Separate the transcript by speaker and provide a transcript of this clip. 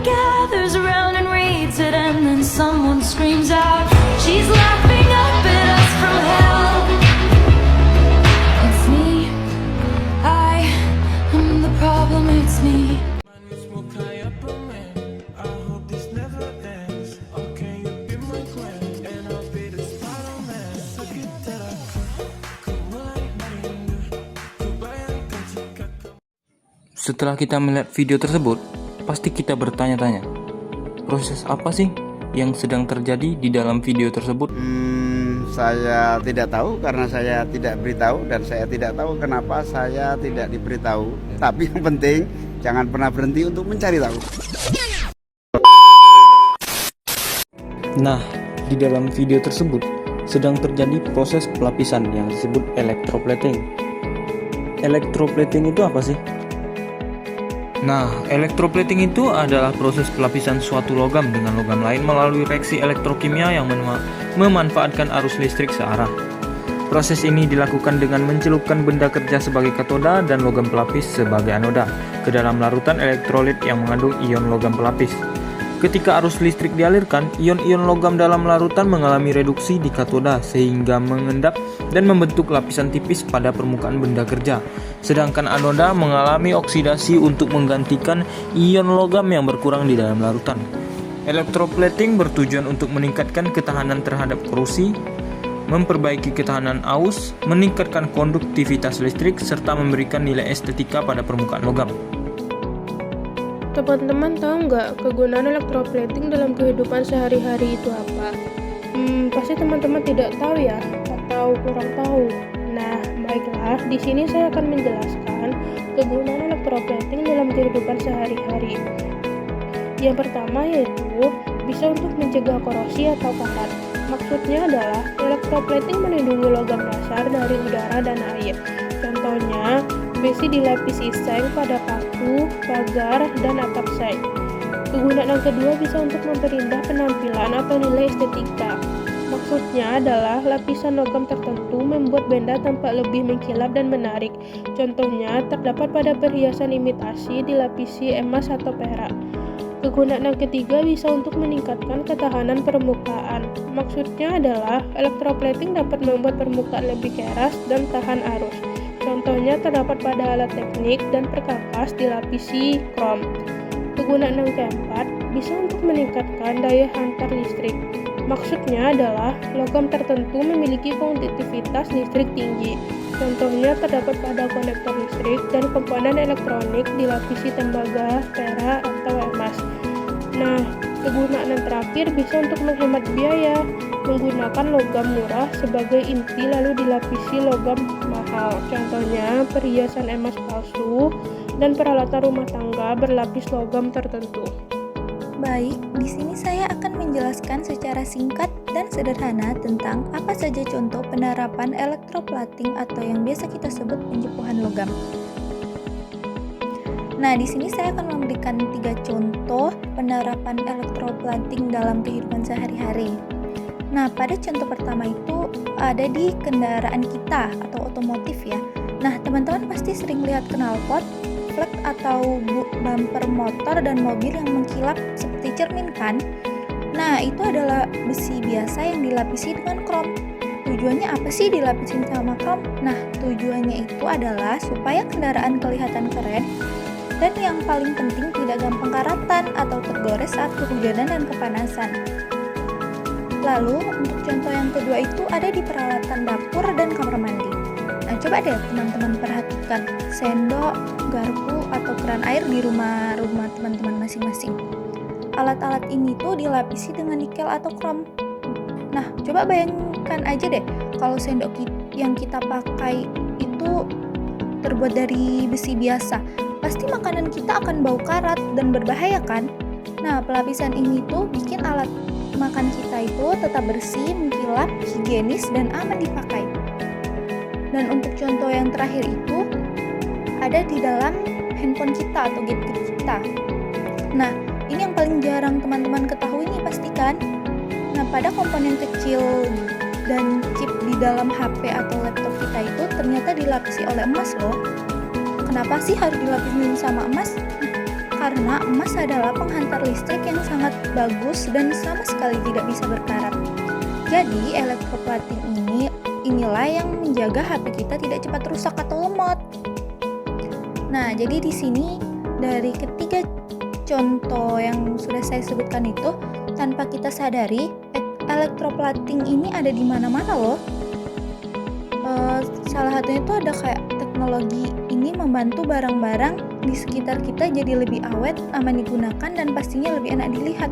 Speaker 1: gathers around and reads it, and then someone screams out, she's laughing up at us from hell. It's me, I am the problem, it's me.
Speaker 2: Setelah kita melihat video tersebut, pasti kita bertanya-tanya, proses apa sih yang sedang terjadi di dalam video tersebut?
Speaker 3: Saya tidak tahu karena saya tidak beritahu, dan saya tidak tahu kenapa saya tidak diberitahu. Tapi yang penting jangan pernah berhenti untuk mencari tahu.
Speaker 2: Nah, di dalam video tersebut sedang terjadi proses pelapisan yang disebut electroplating. Electroplating itu apa sih? Nah, electroplating itu adalah proses pelapisan suatu logam dengan logam lain melalui reaksi elektrokimia yang memanfaatkan arus listrik searah. Proses ini dilakukan dengan mencelupkan benda kerja sebagai katoda dan logam pelapis sebagai anoda ke dalam larutan elektrolit yang mengandung ion logam pelapis. Ketika arus listrik dialirkan, ion-ion logam dalam larutan mengalami reduksi di katoda sehingga mengendap dan membentuk lapisan tipis pada permukaan benda kerja. Sedangkan anoda mengalami oksidasi untuk menggantikan ion logam yang berkurang di dalam larutan. Electroplating bertujuan untuk meningkatkan ketahanan terhadap korosi, memperbaiki ketahanan aus, meningkatkan konduktivitas listrik, serta memberikan nilai estetika pada permukaan logam.
Speaker 4: Teman-teman tahu nggak kegunaan electroplating dalam kehidupan sehari-hari itu apa? Pasti teman-teman tidak tahu ya, atau kurang tahu. Nah, baiklah, di sini saya akan menjelaskan kegunaan electroplating dalam kehidupan sehari-hari. Yang pertama yaitu bisa untuk mencegah korosi atau karat. Maksudnya adalah electroplating melindungi logam dasar dari udara dan air. Contohnya, besi dilapisi seng pada paku, pagar, dan atap seng. Kegunaan yang kedua bisa untuk memperindah penampilan atau nilai estetika. Maksudnya adalah lapisan logam tertentu membuat benda tampak lebih mengkilap dan menarik. Contohnya terdapat pada perhiasan imitasi dilapisi emas atau perak. Kegunaan yang ketiga bisa untuk meningkatkan ketahanan permukaan. Maksudnya adalah electroplating dapat membuat permukaan lebih keras dan tahan arus. Contohnya terdapat pada alat teknik dan perkakas dilapisi krom. Kegunaan yang keempat bisa untuk meningkatkan daya hantar listrik. Maksudnya adalah logam tertentu memiliki konduktivitas listrik tinggi. Contohnya terdapat pada konektor listrik dan komponen elektronik dilapisi tembaga, perak, atau emas. Nah, kegunaan yang terakhir bisa untuk menghemat biaya, menggunakan logam murah sebagai inti lalu dilapisi logam mahal. Contohnya perhiasan emas palsu dan peralatan rumah tangga berlapis logam tertentu.
Speaker 5: Baik, di sini saya akan menjelaskan secara singkat dan sederhana tentang apa saja contoh penerapan electroplating atau yang biasa kita sebut penjemuran logam. Nah, di sini saya akan memberikan 3 contoh penerapan electroplating dalam kehidupan sehari-hari. Nah, pada contoh pertama itu ada di kendaraan kita atau otomotif ya. Nah, teman-teman pasti sering lihat knalpot, flek atau bumper motor dan mobil yang mengkilap seperti cermin kan? Nah, itu adalah besi biasa yang dilapisi dengan krom. Tujuannya apa sih dilapisin sama krom? Nah, tujuannya itu adalah supaya kendaraan kelihatan keren dan yang paling penting tidak gampang karatan atau tergores saat kehujanan dan kepanasan. Lalu, untuk contoh yang kedua itu ada di peralatan dapur dan kamar mandi. Nah, coba deh teman-teman perhatikan sendok, garpu, atau keran air di rumah teman-teman masing-masing. Alat-alat ini tuh dilapisi dengan nikel atau krom. Nah, coba bayangkan aja deh kalau sendok yang kita pakai itu terbuat dari besi biasa. Pasti makanan kita akan bau karat dan berbahaya kan? Nah, pelapisan ini tuh bikin alat makan kita itu tetap bersih, mengkilap, higienis, dan aman dipakai. Dan untuk contoh yang terakhir itu ada di dalam handphone kita atau gadget kita. Nah, ini yang paling jarang teman-teman ketahui nih pastikan. Nah, pada komponen kecil dan chip di dalam HP atau laptop kita itu ternyata dilapisi oleh emas loh. Kenapa sih harus dilapisin sama emas? karena emas adalah penghantar listrik yang sangat bagus dan sama sekali tidak bisa berkarat. Jadi elektroplating inilah yang menjaga HP kita tidak cepat rusak atau lemot. Nah, jadi di sini dari ketiga contoh yang sudah saya sebutkan itu, tanpa kita sadari, elektroplating ini ada di mana-mana loh. Salah satunya itu ada kayak teknologi ini membantu barang-barang di sekitar kita jadi lebih awet, aman digunakan, dan pastinya lebih enak dilihat.